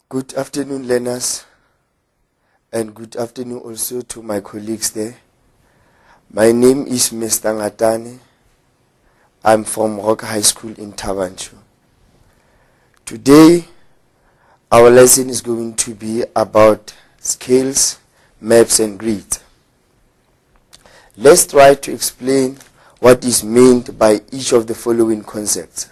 Good afternoon, learners, and good afternoon also to my colleagues there. My name is Mr. Ngatane. I'm from Rock High School in Tabanchu. Today, our lesson is going to be about scales, maps, and grids. Let's try to explain what is meant by each of the following concepts.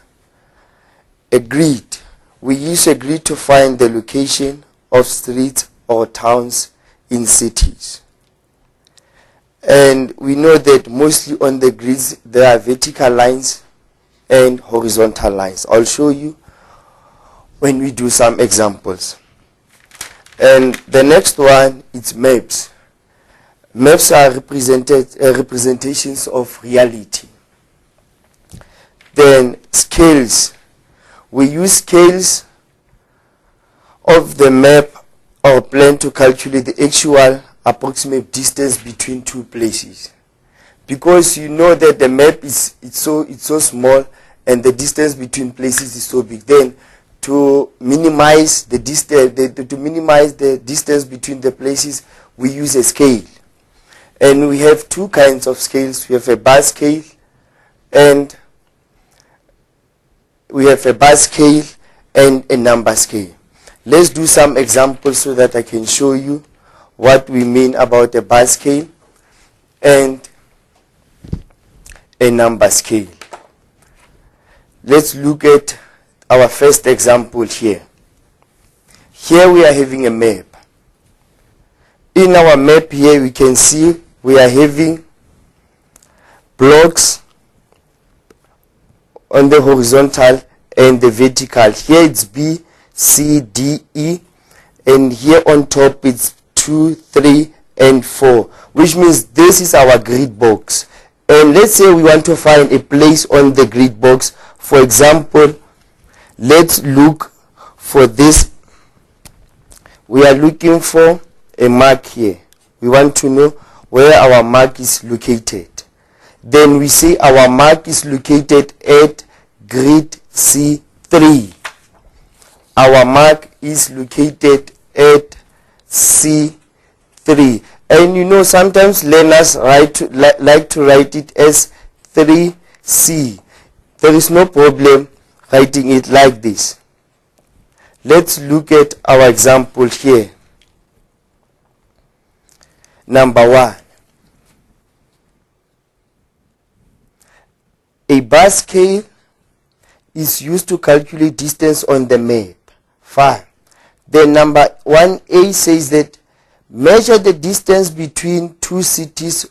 A grid. We use a grid to find the location of streets or towns in cities. And we know that mostly on the grids there are vertical lines and horizontal lines. I'll show you when we do some examples. And the next one is maps. Maps are representations of reality. Then scales. We use scales of the map or plan to calculate the actual approximate distance between two places. Because you know that the map is so small and the distance between places is so big. Then to minimize the distance between the places, we use a scale. And we have two kinds of scales. We have a bar scale and a number scale. Let's do some examples so that I can show you what we mean about a bar scale and a number scale. Let's look at our first example here. Here we are having a map. In our map here we can see we are having blocks on the horizontal and the vertical. Here it's B, C, D, E, and here on top it's 2, 3, and 4, which means this is our grid box. And let's say we want to find a place on the grid box. For example, let's look for this. We are looking for a mark here. We want to know where our mark is located. Then we say our mark is located at grid C3. Our mark is located at C3. And you know, sometimes learners like to write it as 3C. There is no problem writing it like this. Let's look at our example here. Number 1. A bar scale is used to calculate distance on the map. Fine. Then number 1A says that measure the distance between two cities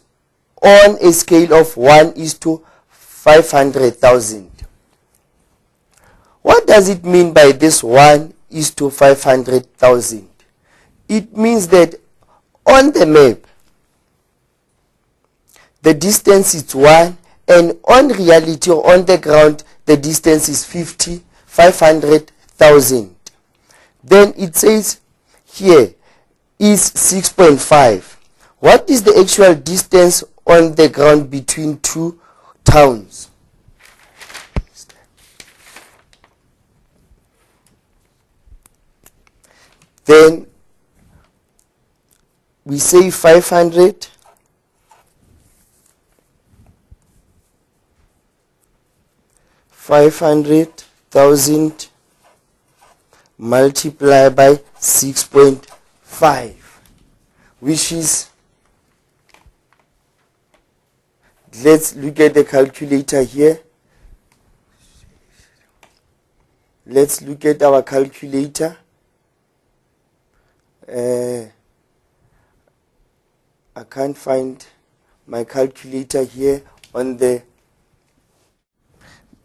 on a scale of 1:500,000. What does it mean by this 1:500,000? It means that on the map the distance is 1, and on reality or on the ground the distance is 500,000. Then it says here is 6.5. What is the actual distance on the ground between two towns? Then we say 500,000 multiplied by 6.5, which is, let's look at the calculator here. Let's look at our calculator. I can't find my calculator here on the.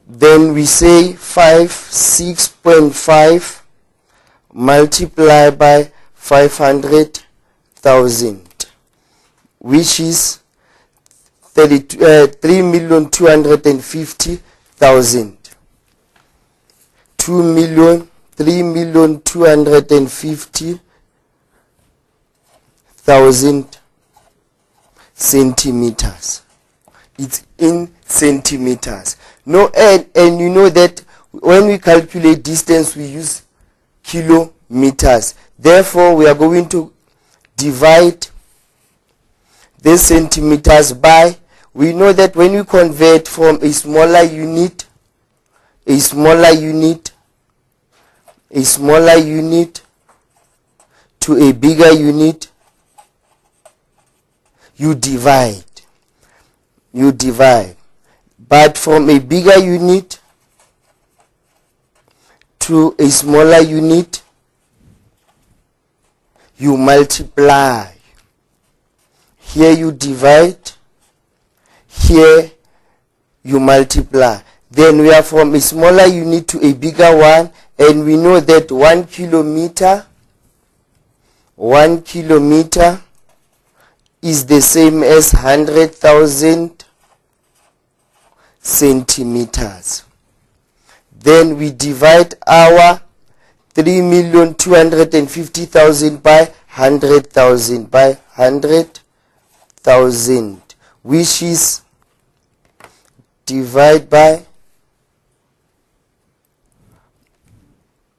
Then we say 6.5 multiplied by 500,000, which is 3,250,000. 3,250,000 centimeters. It's in centimeters. No, and you know that when we calculate distance we use meters. Therefore, we are going to divide the centimeters by, we know that when we convert from a smaller unit to a bigger unit, you divide. But from a bigger unit to a smaller unit, you multiply. Here you divide, here you multiply. Then we are from a smaller unit to a bigger one, and we know that 1 kilometer is the same as 100,000 centimeters. Then we divide our 3,250,000 by 100,000, which is divide by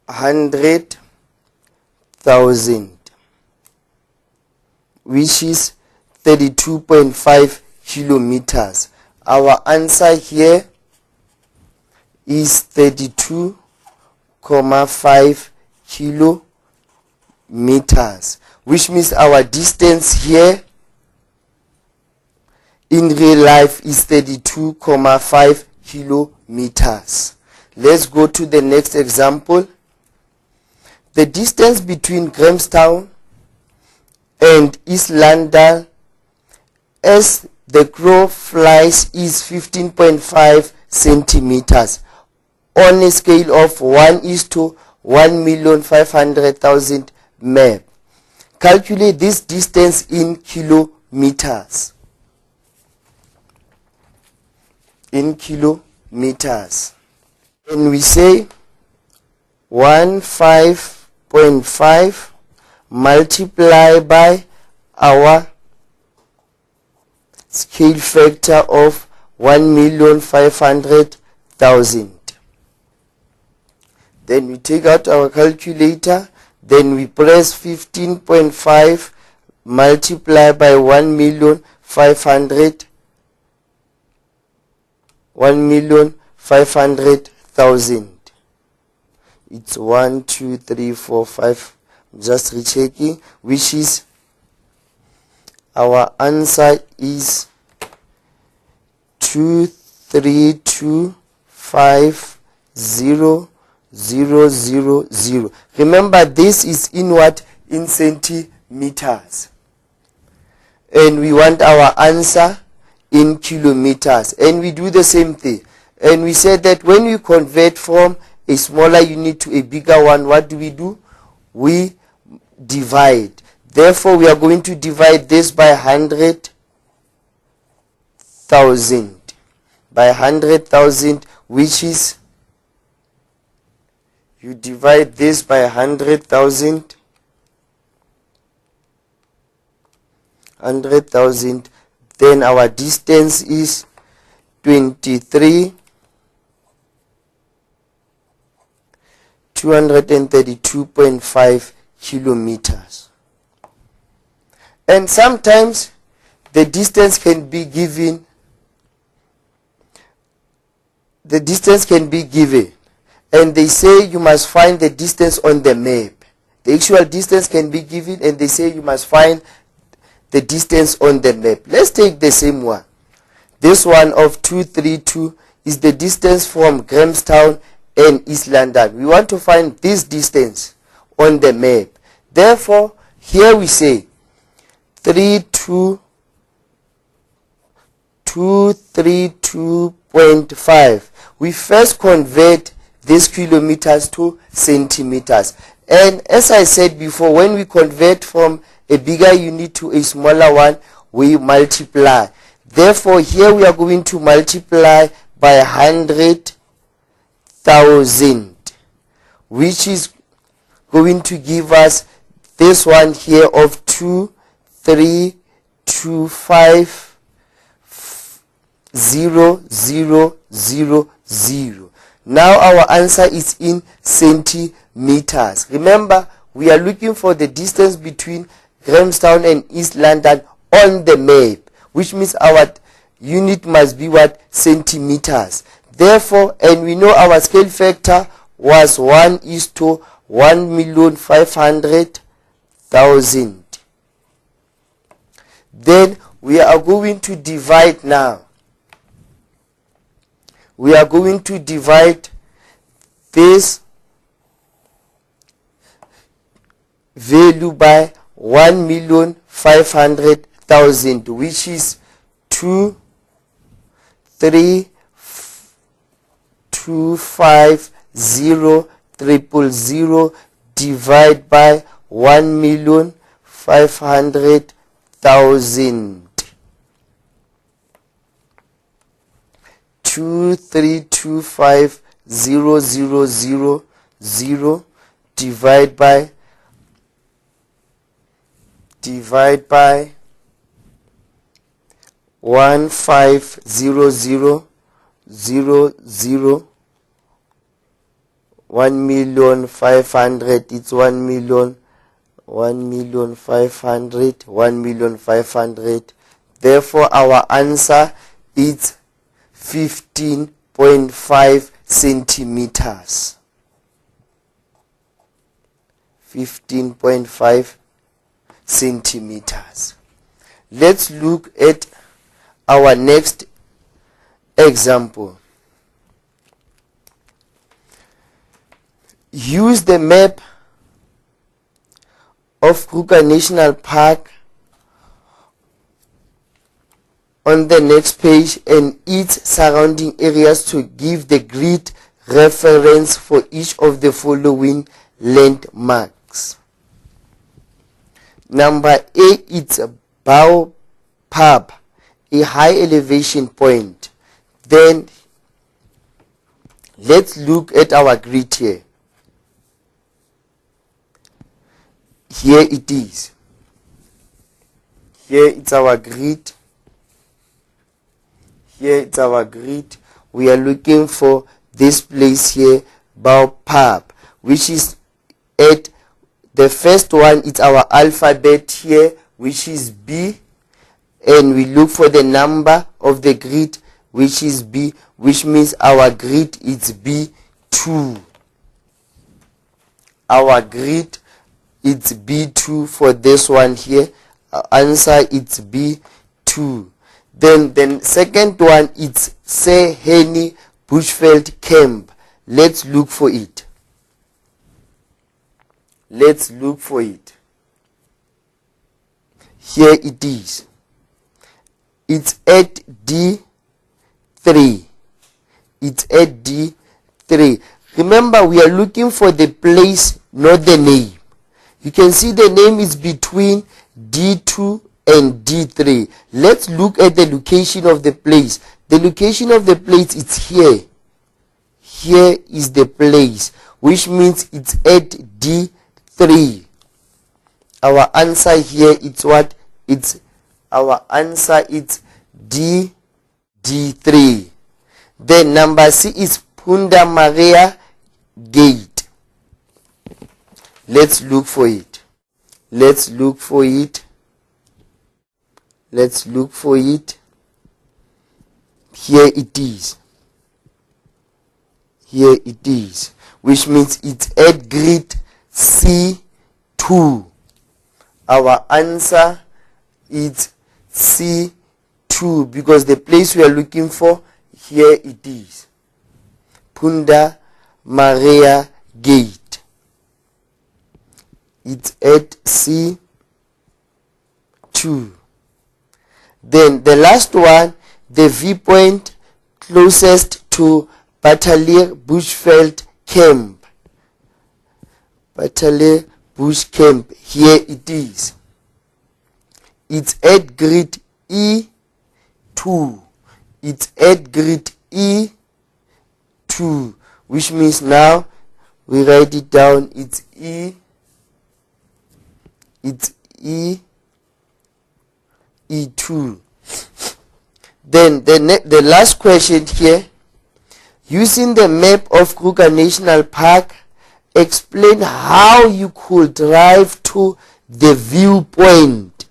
100,000, which is 32.5 kilometers. Our answer here is 32.5 kilometers, which means our distance here in real life is 32.5 kilometers. Let's go to the next example. The distance between Grahamstown and East London as the crow flies is 15.5 centimeters on a scale of 1:1,500,000 map. Calculate this distance in kilometers. And we say 15.5 multiplied by our scale factor of 1,500,000. Then we take out our calculator, then we press 15.5 multiplied by 1,500,000. It's 1, 2, 3, 4, 5. Just rechecking, which is our answer is 23250,000. Remember, this is in what? In centimeters. And we want our answer in kilometers. And we do the same thing. And we said that when we convert from a smaller unit to a bigger one, what do? We divide. Therefore, we are going to divide this by 100,000. By 100,000, which is, you divide this by 100,000. Then our distance is 232.5 kilometers. And sometimes the distance can be given. And they say you must find the distance on the map. The actual distance can be given, and they say you must find the distance on the map. Let's take the same one. This one of 232 is the distance from Grahamstown and East London. We want to find this distance on the map. Therefore, here we say 232.5. We first convert these kilometers to centimeters. And as I said before, when we convert from a bigger unit to a smaller one, we multiply. Therefore, here we are going to multiply by 100,000, which is going to give us this one here of 232,500,000. Now our answer is in centimeters. Remember, we are looking for the distance between Grahamstown and East London on the map, which means our unit must be what? Centimeters. Therefore, and we know our scale factor was 1:1,500,000. Then we are going to divide now. We are going to divide this value by 1,500,000, which is 2,325,000 divided by 1,500,000. 2,325,000 divided by 1,500,000, 1,500,000, it's 1,500,000. Therefore, our answer is 15.5 centimeters. 15.5 centimeters. Let's look at our next example. Use the map of Kruger National Park on the next page and its surrounding areas to give the grid reference for each of the following landmarks. Number A, it's a Baobab, a high elevation point. Then let's look at our grid here. Here it is. Here it's our grid. Here it's our grid. We are looking for this place here, Baobab, which is at the first one. It's our alphabet here, which is B, and we look for the number of the grid, which is B, which means our grid is B2. Our grid is B2 for this one here. Answer it's B2. Then the second one is Sir Henry Bushveld Camp. Let's look for it. Let's look for it. Here it is. It's at D3. It's at D3. Remember, we are looking for the place, not the name. You can see the name is between D2 and D3. Let's look at the location of the place. The location of the place is here. Here is the place, which means it's at D3. Our answer here is what? It's our answer is D3. Then number C is Punda Maria Gate. Let's look for it. Let's look for it. Let's look for it. Here it is. Here it is, which means it's at grid C2. Our answer is C2 because the place we are looking for, here it is. Punda Maria Gate. It's at C2. Then the last one, the viewpoint closest to Battalier Bushveld Camp. Battalier Bush Camp. Here it is. It's at grid E2. It's at grid E2, which means now we write it down. It's E. It's E2. Then the last question here. Using the map of Kruger National Park explain how you could drive to the viewpoint.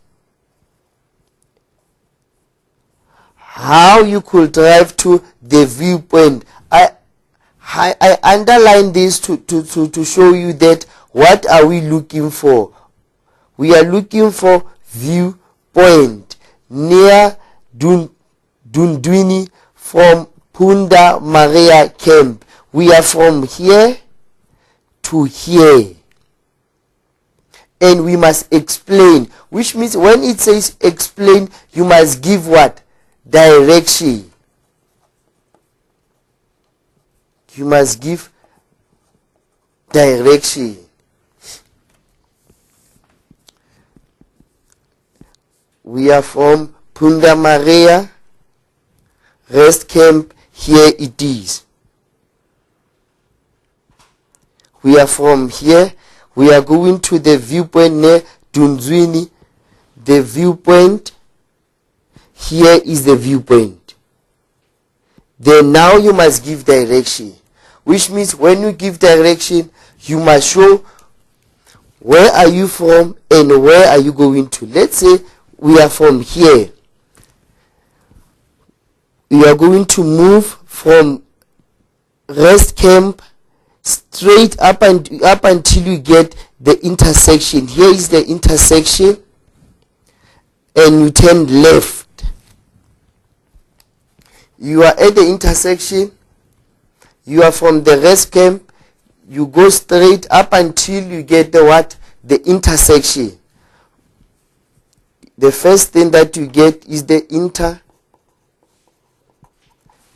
How you could drive to the viewpoint. I underline this to show you that what are we looking for? We are looking for viewpoint near Dundwini from Punda Maria camp. We are from here to here. And we must explain, which means when it says explain, you must give what? Direction. You must give direction. We are from Punda Maria rest camp. Here it is. We are from here. We are going to the viewpoint near Dundwini. The viewpoint. Here is the viewpoint. Then now you must give direction. Which means when you give direction, you must show where are you from and where are you going to. Let's say we are from here. We are going to move from rest camp straight up until you get the intersection. Here is the intersection, and you turn left. You are at the intersection. You are from the rest camp. You go straight up until you get the what? The intersection. The first thing that you get is the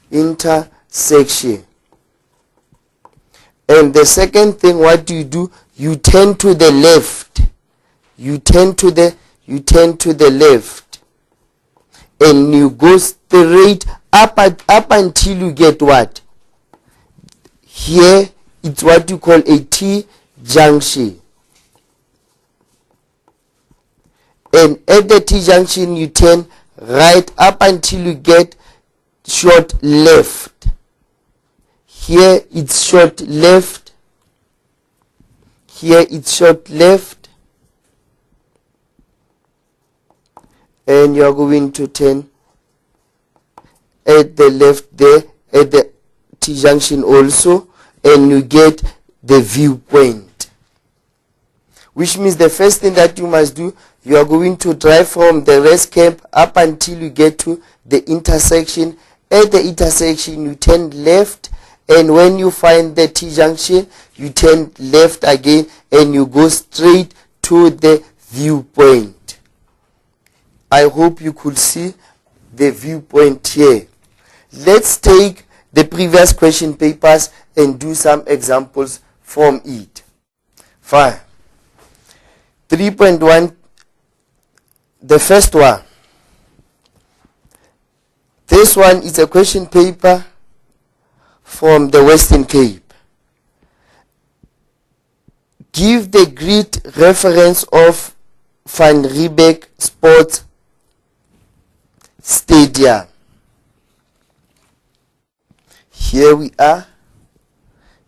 intersection. And the second thing, what do? You turn to the left. You turn to the left. And you go straight up until you get what? Here, it's what you call a T-junction. And at the T-junction, you turn right up until you get short left. Here, it's short left. Here, it's short left. And you are going to turn at the left there, at the T-junction also, and you get the viewpoint. Which means the first thing that you must do, you are going to drive from the rest camp up until you get to the intersection. At the intersection, you turn left, and when you find the T-junction, you turn left again, and you go straight to the viewpoint. I hope you could see the viewpoint here. Let's take the previous question papers and do some examples from it. Fine. 3.1, the first one. This one is a question paper from the Western Cape. Give the grid reference of Van Riebeeck Sports Stadium. Here we are.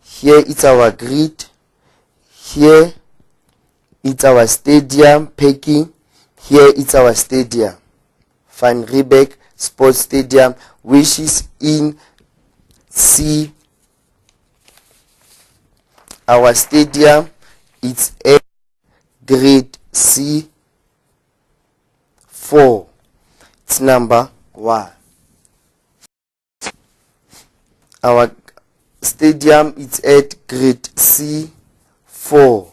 Here it's our grid. Here it's our stadium packing. Here it's our stadium, Van Riebeeck Sports Stadium, which is in C. Our stadium, it's a grade C4. It's number 1. Our stadium is at grade C4.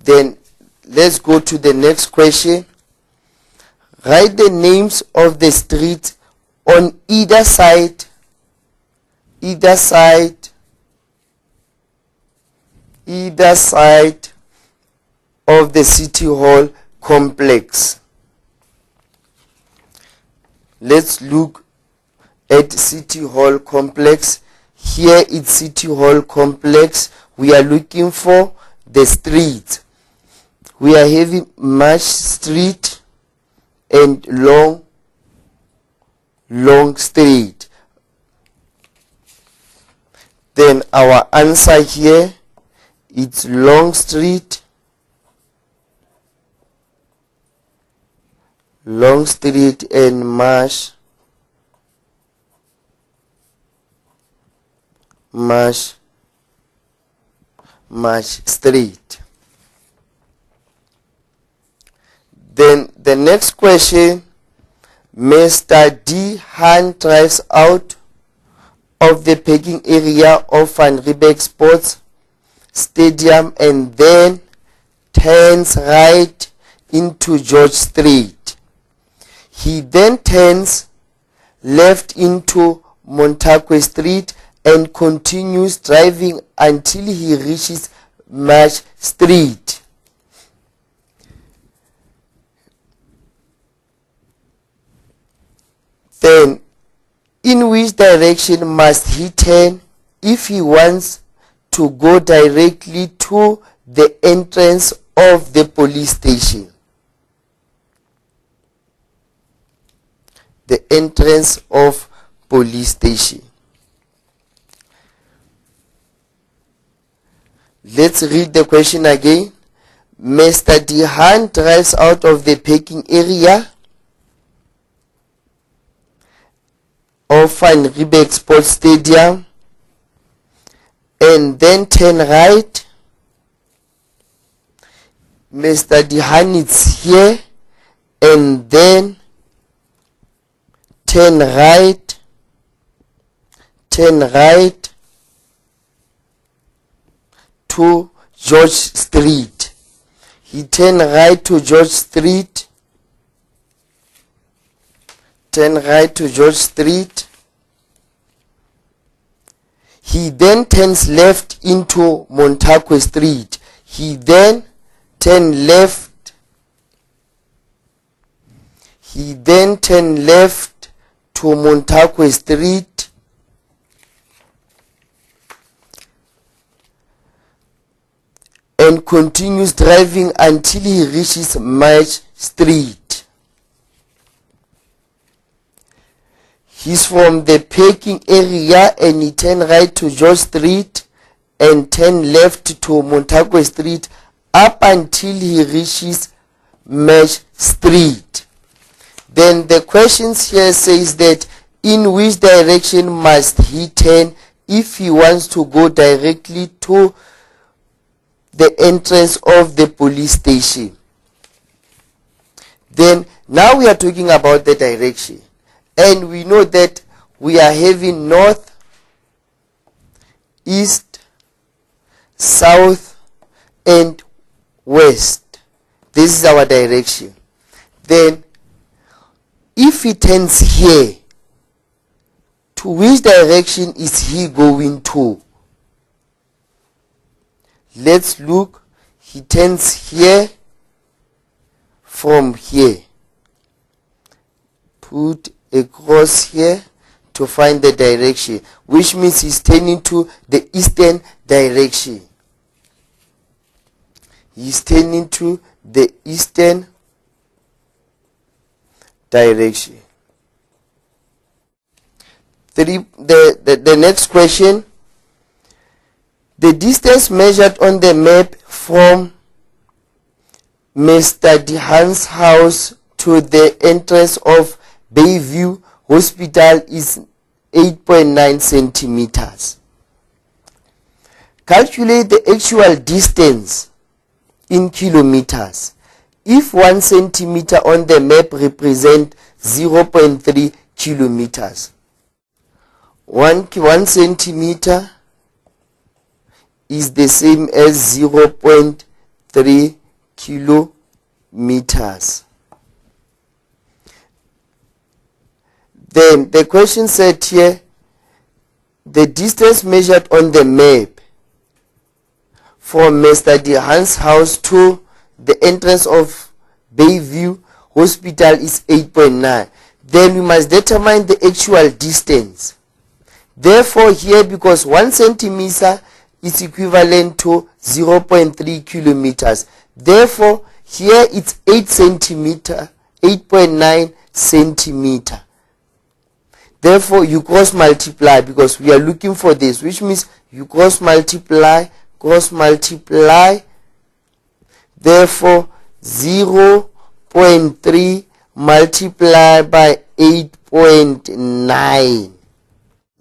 Then let's go to the next question. Write the names of the streets on either side of the City Hall complex. Let's look at City Hall complex. Here it's City Hall complex. We are looking for the street. We are having Marsh Street and Long Street. Then our answer here it's Long Street, and Marsh Street. Then the next question, Mr. D. Han drives out of the parking area of Van Riebeeck Sports Stadium and then turns right into George Street. He then turns left into Montague Street and continues driving until he reaches Marsh Street. Then, in which direction must he turn if he wants to go directly to the entrance of the police station? The entrance of police station. Let's read the question again. Mr. Dehan drives out of the parking area of Van Riebeeck Sports Stadium and then turn right. Mr. Dehan is here and then turn right to George Street. He turn right to George Street. Turn right to George Street. He then turns left into Montague Street. He then turn left. He then turn left to Montague Street. And continues driving until he reaches Marsh Street. He's from the parking area and he turn right to George Street and turn left to Montague Street up until he reaches Marsh Street. Then the questions here says that in which direction must he turn if he wants to go directly to the entrance of the police station. Then now we are talking about the direction, and we know that we are having north, east, south and west. This is our direction. Then if he turns here, to which direction is he going to? Let's look. He turns here from here. Put a cross here to find the direction, which means he's turning to the eastern direction. He's turning to the eastern direction. The next question. The distance measured on the map from Mr. Dehan's house to the entrance of Bayview Hospital is 8.9 centimeters. Calculate the actual distance in kilometers. If 1 centimeter on the map represents 0.3 kilometers. 1 centimeter is the same as 0.3 kilometers. Then the question said here, the distance measured on the map from Mr. Dehan's house to the entrance of Bayview Hospital is 8.9. Then we must determine the actual distance. Therefore here, because 1 centimeter is equivalent to 0.3 kilometers. Therefore, here it's 8.9 centimeter. Therefore, you cross multiply because we are looking for this, which means you cross multiply cross multiply. Therefore 0.3 multiplied by 8.9.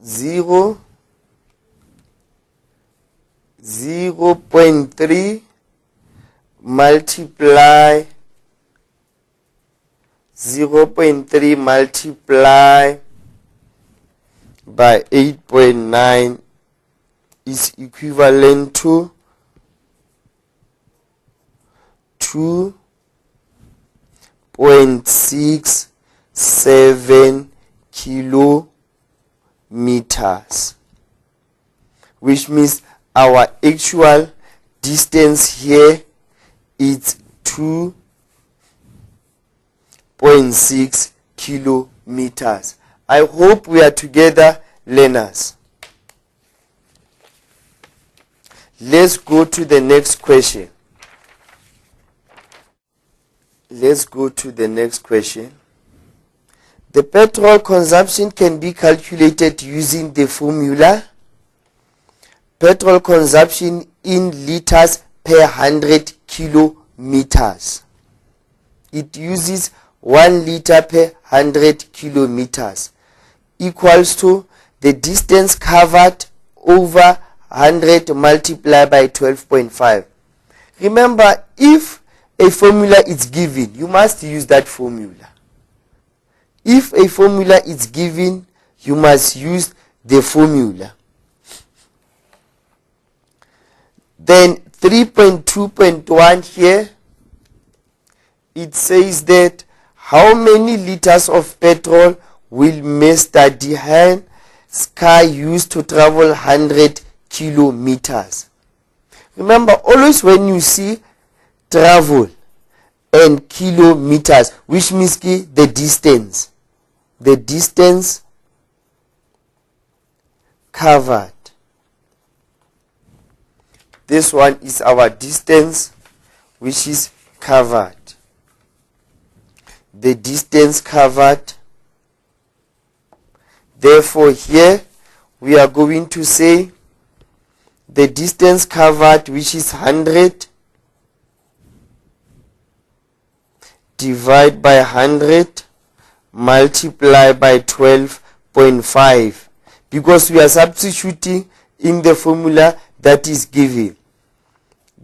0.3 multiply 0.3 multiply by 8.9 is equivalent to 2.67 kilometers, which means our actual distance here is 2.6 kilometers. I hope we are together, learners. Let's go to the next question. Let's go to the next question. The petrol consumption can be calculated using the formula petrol consumption in liters per 100 kilometers. It uses 1 liter per 100 kilometers equals to the distance covered over 100 multiplied by 12.5. Remember, if a formula is given, you must use that formula. If a formula is given, you must use the formula. Then 3.2.1 here, it says that how many liters of petrol will Mr. Dehane's car use to travel 100 kilometers? Remember, always when you see travel and kilometers, which means the distance covered. This one is our distance which is covered. The distance covered. Therefore here we are going to say the distance covered, which is 100 divided by 100 multiply by 12.5, because we are substituting in the formula that is given.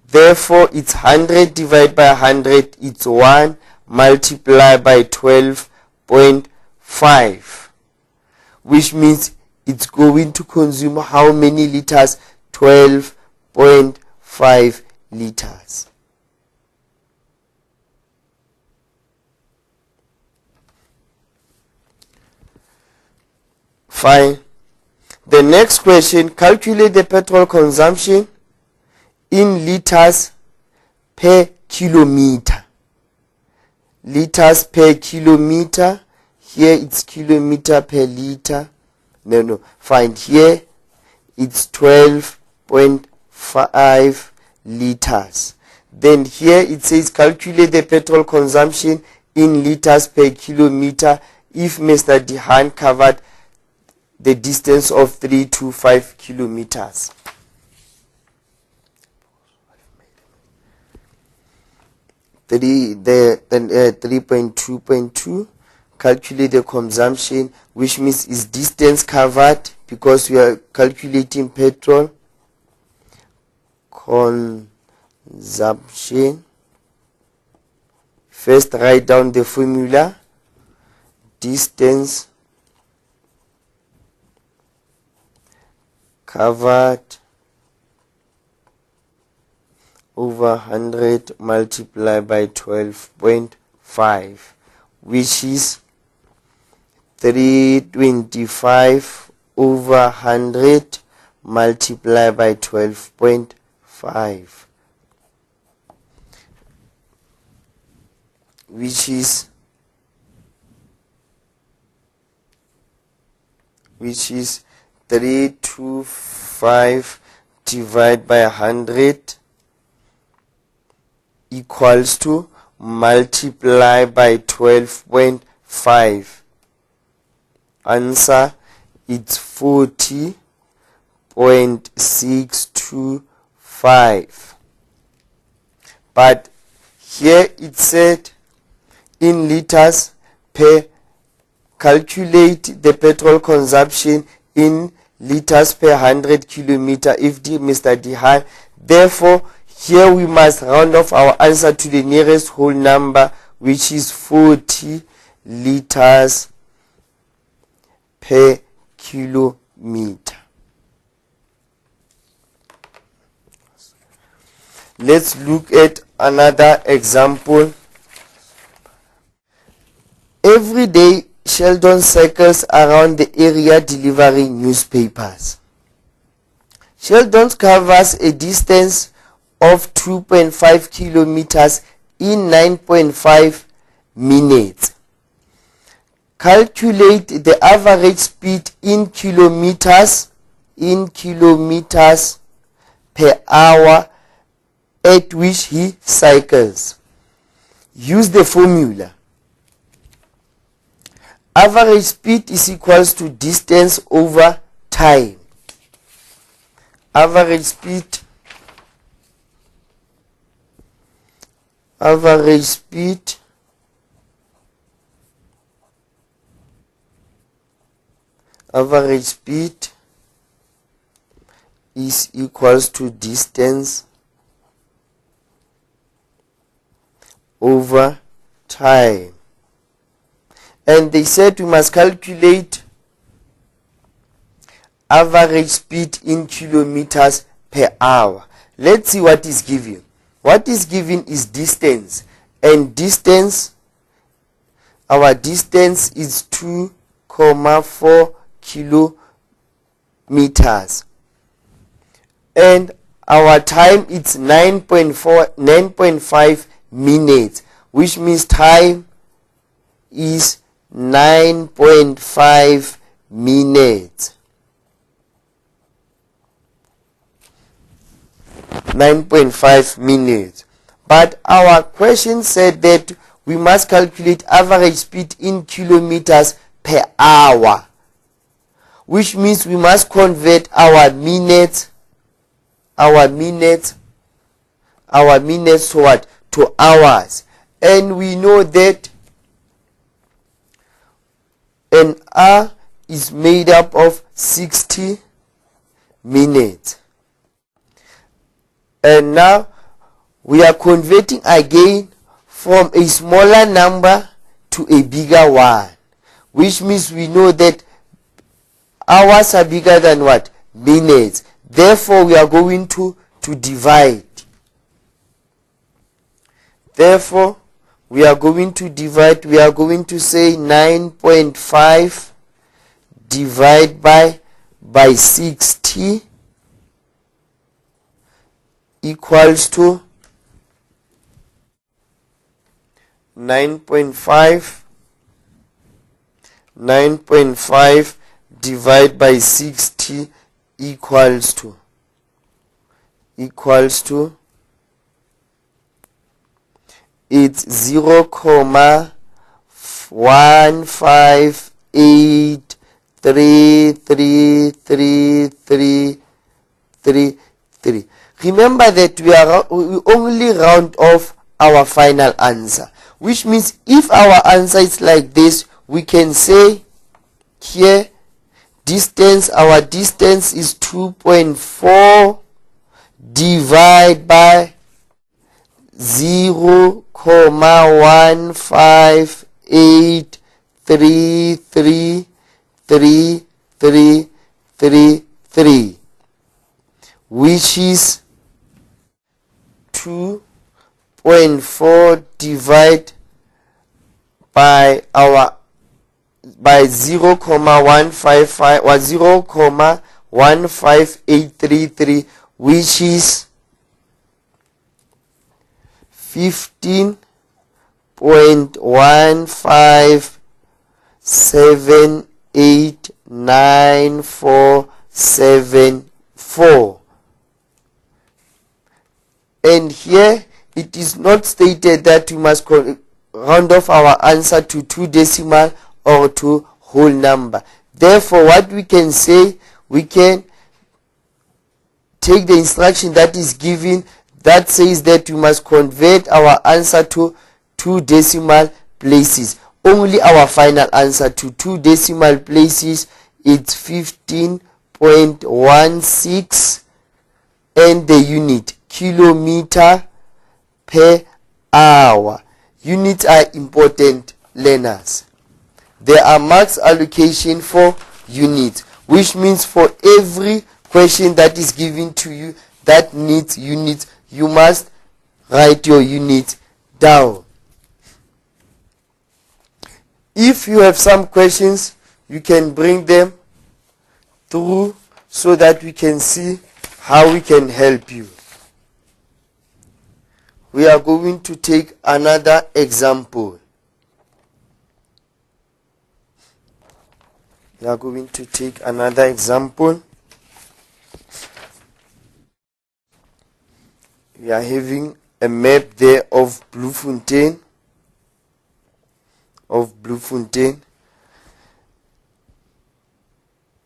Therefore it's 100 divided by 100, it's 1 multiplied by 12.5, which means it's going to consume how many liters? 12.5 liters. Fine. The next question, calculate the petrol consumption in liters per kilometer. Liters per kilometer. Here it's kilometer per liter. No. Find here it's 12.5 liters. Then here it says calculate the petrol consumption in liters per kilometer if Mr. Dehane covered the distance of 3 to 5 kilometers. The 3.2.2, calculate the consumption, which means is distance covered, because we are calculating petrol consumption. First write down the formula. Distance covered over 100 multiplied by 12.5, which is 325 over 100 multiplied by 12.5, which is 325 divided by 100 equals to multiply by 12.5. Answer, it's 40.625 But here it said in liters per, calculate the petrol consumption in liters per 100 kilometer if Mr. Dehan. Therefore, here we must round off our answer to the nearest whole number, which is 40 liters per kilometer. Let's look at another example. Every day, Sheldon circles around the area delivering newspapers. Sheldon covers a distance of 2.5 kilometers in 9.5 minutes. Calculate the average speed in kilometers per hour at which he cycles. Use the formula. Average speed is equals to distance over time. Average speed is equals to distance over time. And they said we must calculate average speed in kilometers per hour. Let's see what is given. What is given is distance, and distance, our distance is 2,4 kilometers, and our time is 9.5 minutes, which means time is 9.5 minutes. 9.5 minutes. But our question said that we must calculate average speed in kilometers per hour, which means we must convert our minutes to what? To hours. And we know that an hour is made up of 60 minutes. And now we are converting again from a smaller number to a bigger one, which means we know that hours are bigger than what? Minutes. Therefore, we are going to divide. Therefore, we are going to divide. We are going to say 9.5 divided by 60 equals to 9.5 divided by 60 equals to it's 0,158333333. Remember that we only round off our final answer, which means if our answer is like this, we can say here distance, our distance is 2.4 divided by 0,158333333, which is 2.4 divided by 0,15833, which is 15.1578947. And here it is not stated that we must round off our answer to 2 decimal or to whole number. Therefore, what we can say, we can take the instruction that is given that says that we must convert our answer to 2 decimal places. Only our final answer to 2 decimal places, it's 15.16, and the unit kilometer per hour. Units are important, learners. There are marks allocation for units, which means for every question that is given to you that needs units, you must write your unit down. If you have some questions, you can bring them through so that we can see how we can help you. We are going to take another example. We are going to take another example. We are having a map there of Bloemfontein.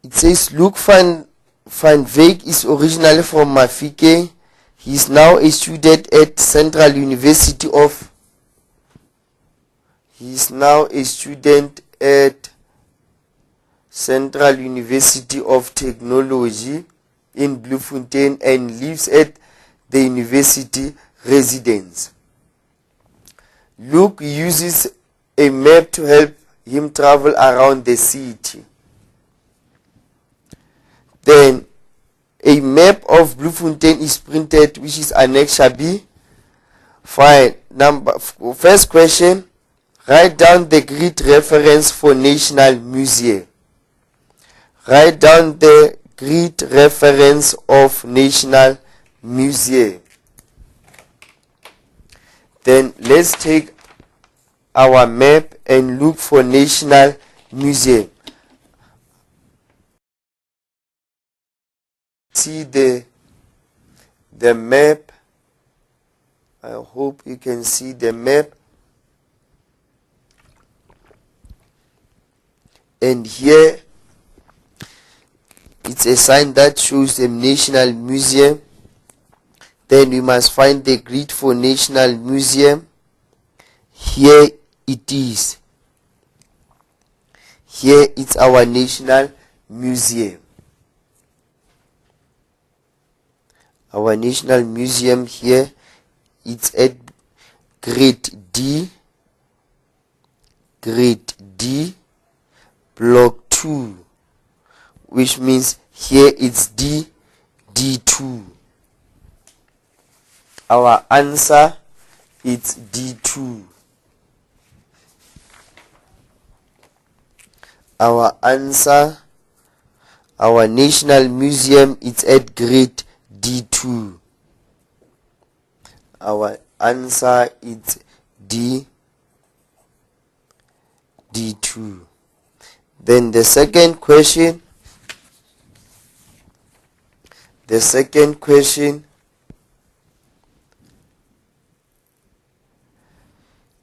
It says Luke van Wyk is originally from Mafike. He is now a student at Central University of Technology in Bloemfontein and lives at the university residence. Luke uses a map to help him travel around the city. Then a map of Bloemfontein is printed, which is Annex B. Fine. First question, write down the grid reference for National Museum. Write down the grid reference of National Museum. Then let's take our map and look for National Museum. See the map. I hope you can see the map. And here it's a sign that shows the National Museum. Then we must find the grid for National Museum. Here it is. Here it's our National Museum. Our National Museum here, it's at grade D, block 2, which means here it's D2. Our answer is D2. Our answer, our National Museum, it's at grade D2. Our answer is D2. Then the second question.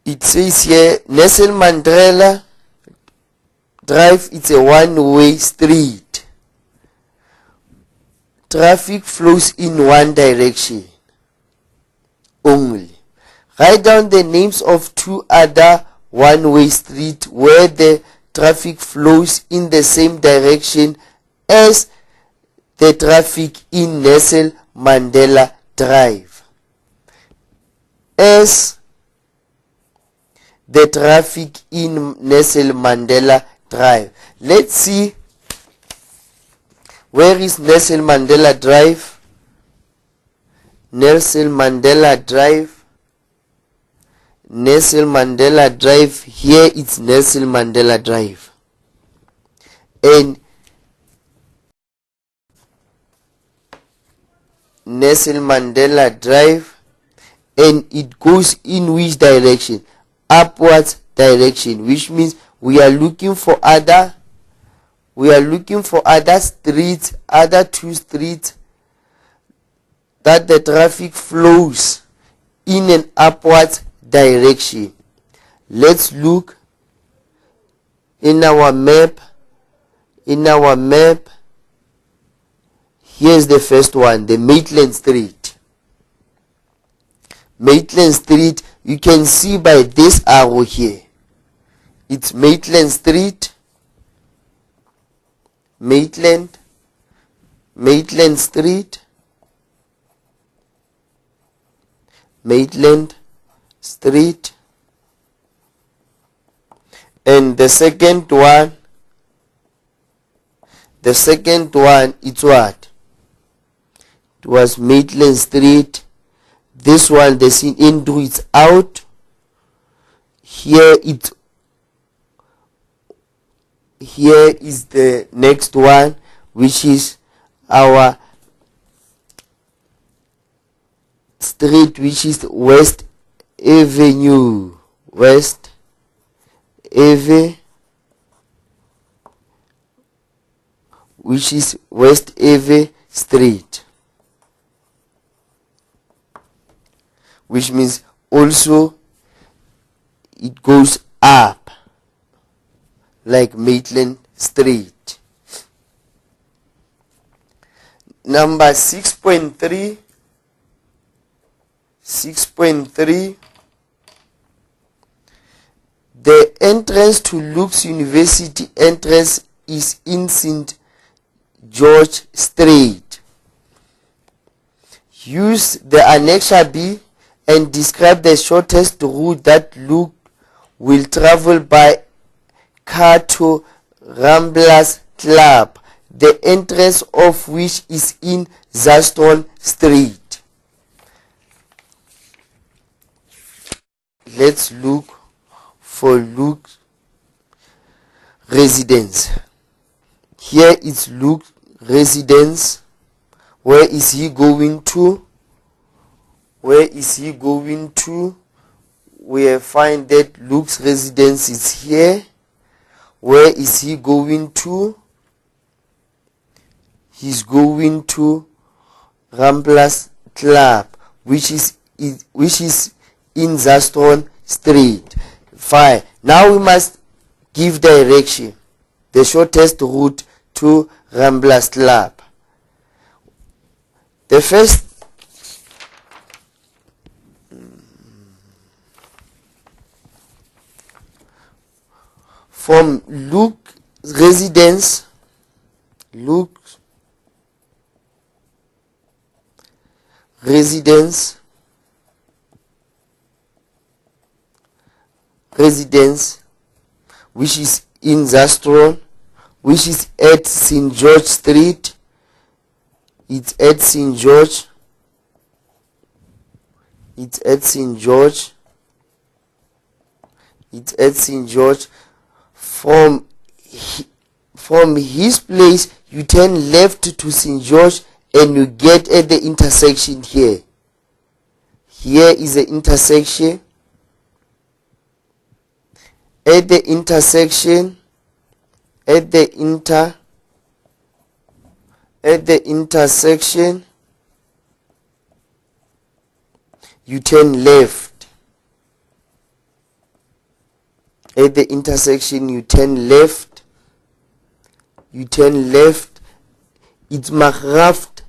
It says here, Nelson Mandela Drive, it's a one-way street. Traffic flows in one direction only. Write down the names of 2 other one-way streets where the traffic flows in the same direction as the traffic in Nelson Mandela Drive. As the traffic in Nelson Mandela Drive. Let's see, where is Nelson Mandela Drive? Nelson Mandela Drive. Nelson Mandela Drive. Here it's Nelson Mandela Drive. And Nelson Mandela Drive, and it goes in which direction? Upwards direction, which means we are looking for other streets, other 2 streets that the traffic flows in an upwards direction. Let's look in our map. Here's the first one, the Maitland Street. Maitland Street, you can see by this arrow here. It's Maitland Street, Maitland Street, Maitland Street. And the second one, it's what? It was Maitland Street. This one, the scene into it's out. Here is the next one, which is our street, which is West Avenue. West Avenue, which is West Avenue Street, which means also it goes up like Maitland Street. Number 6.3, the entrance to Luke's University entrance is in St. George Street. Use the annexure B and describe the shortest route that Luke will travel by car to Ramblers Club, the entrance of which is in Zaston Street. Let's look for Luke's residence. Here is Luke's residence. Where is he going to? We find that Luke's residence is here. Where is he going to? He's going to Ramblers Club, which is in Zaston Street. Fine. Now we must give direction. The shortest route to Ramblers Club. The first from Luke's residence, which is in Zaston, which is at St. George Street. It's at St. George. From his place, you turn left to St. George and you get at the intersection here. Here is the intersection. At the intersection, you turn left. At the intersection, you turn left. It's Magraft.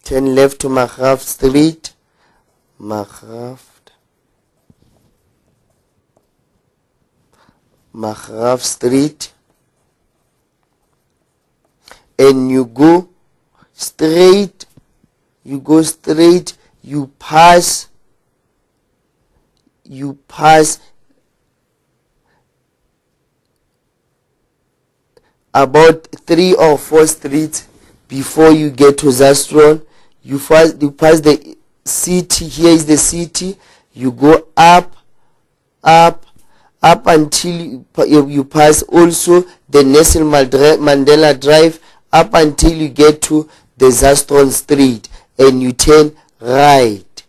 Turn left to Magraft Street. Magraft Street. And you go straight. You pass about 3 or 4 streets before you get to Zaston. You pass the city. Here is the city. You go up until you pass also the Nelson Mandela Drive, up until you get to the Zaston Street, and you turn right.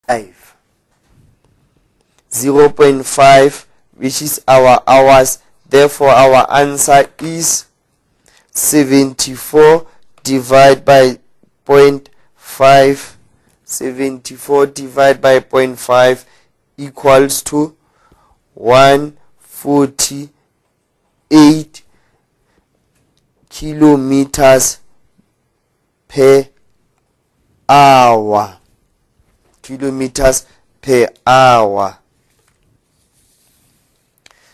0.5, which is our hours. Therefore our answer is 74 divided by 0.5. 74 divided by 0.5 equals to 148 kilometers per hour. Kilometers per hour.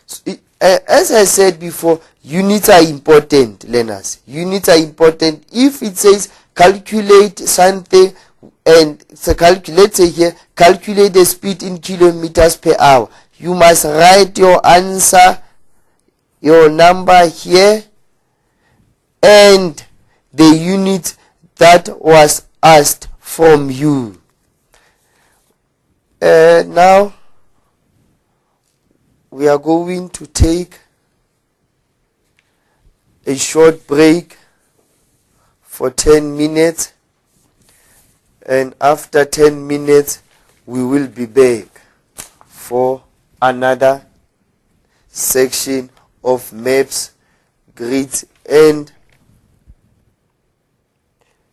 So, as I said before, units are important, learners. Units are important. If it says calculate something, and so let's say here, calculate the speed in kilometers per hour, you must write your answer, your number here, and the unit that was asked from you. Now we are going to take a short break for 10 minutes, and after 10 minutes we will be back for another section of maps, grids and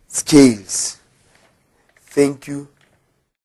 scales. Thank you.